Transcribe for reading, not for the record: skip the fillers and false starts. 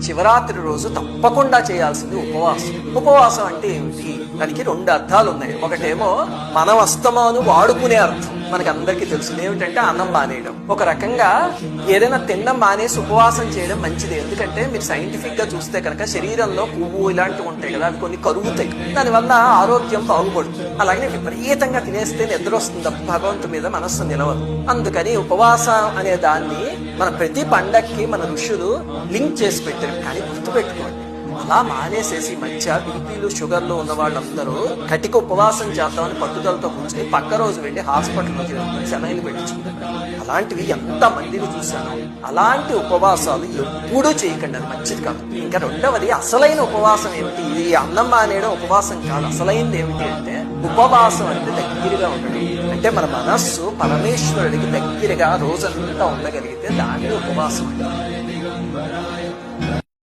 శివరాత్రి రోజు తప్పకుండా చేయాల్సింది ఉపవాసం. ఉపవాసం అంటే ఏమిటి? దానికి 2 అర్థాలు ఉన్నాయి. ఒకటేమో మనం అస్తమాను వాడుకునే అర్థం, మనకి అందరికీ తెలుసు. ఏమిటంటే అన్నం మానేయడం. ఒక రకంగా ఏదైనా తినడం మానేసి ఉపవాసం చేయడం మంచిది. ఎందుకంటే మీరు సైంటిఫిక్ గా చూస్తే కనుక శరీరంలో పువ్వు ఇలాంటివి ఉంటాయి కదా, అవి కొన్ని కరుగుతాయి. దానివల్ల ఆరోగ్యం బాగుపడుతుంది. అలాగే విపరీతంగా తినేస్తే నిద్ర వస్తుంది, భగవంతు మీద మనస్సు నిలవదు. అందుకని ఉపవాసం అనే దాన్ని మన ప్రతి పండక్కి మన ఋషులు లింక్ చేసి పెట్టారు. కానీ గుర్తుపెట్టుకోండి, అలా మానేసేసి మధ్య బీపీలు షుగర్లు ఉన్న వాళ్ళందరూ కటిక ఉపవాసం చేద్దామని పట్టుదలతో కూర్చొని పక్క రోజు వెళ్ళి హాస్పిటల్లో శనైలు పెట్టించుకుంటారు. అలాంటివి ఎంత మందిని చూశాను. అలాంటి ఉపవాసాలు ఎప్పుడూ చేయకండి, అది మంచిది కాదు. ఇంకా రెండవది, అసలైన ఉపవాసం ఏమిటి? ఇది అన్నం మానేయడం ఉపవాసం కాదు. అసలైనది ఏమిటి అంటే ఉపవాసం అంటే దగ్గరగా ఉండడం. అంటే మన మనస్సు పరమేశ్వరుడికి దగ్గరగా రోజంతా ఉండగలిగితే దాన్ని ఉపవాసం అంటే.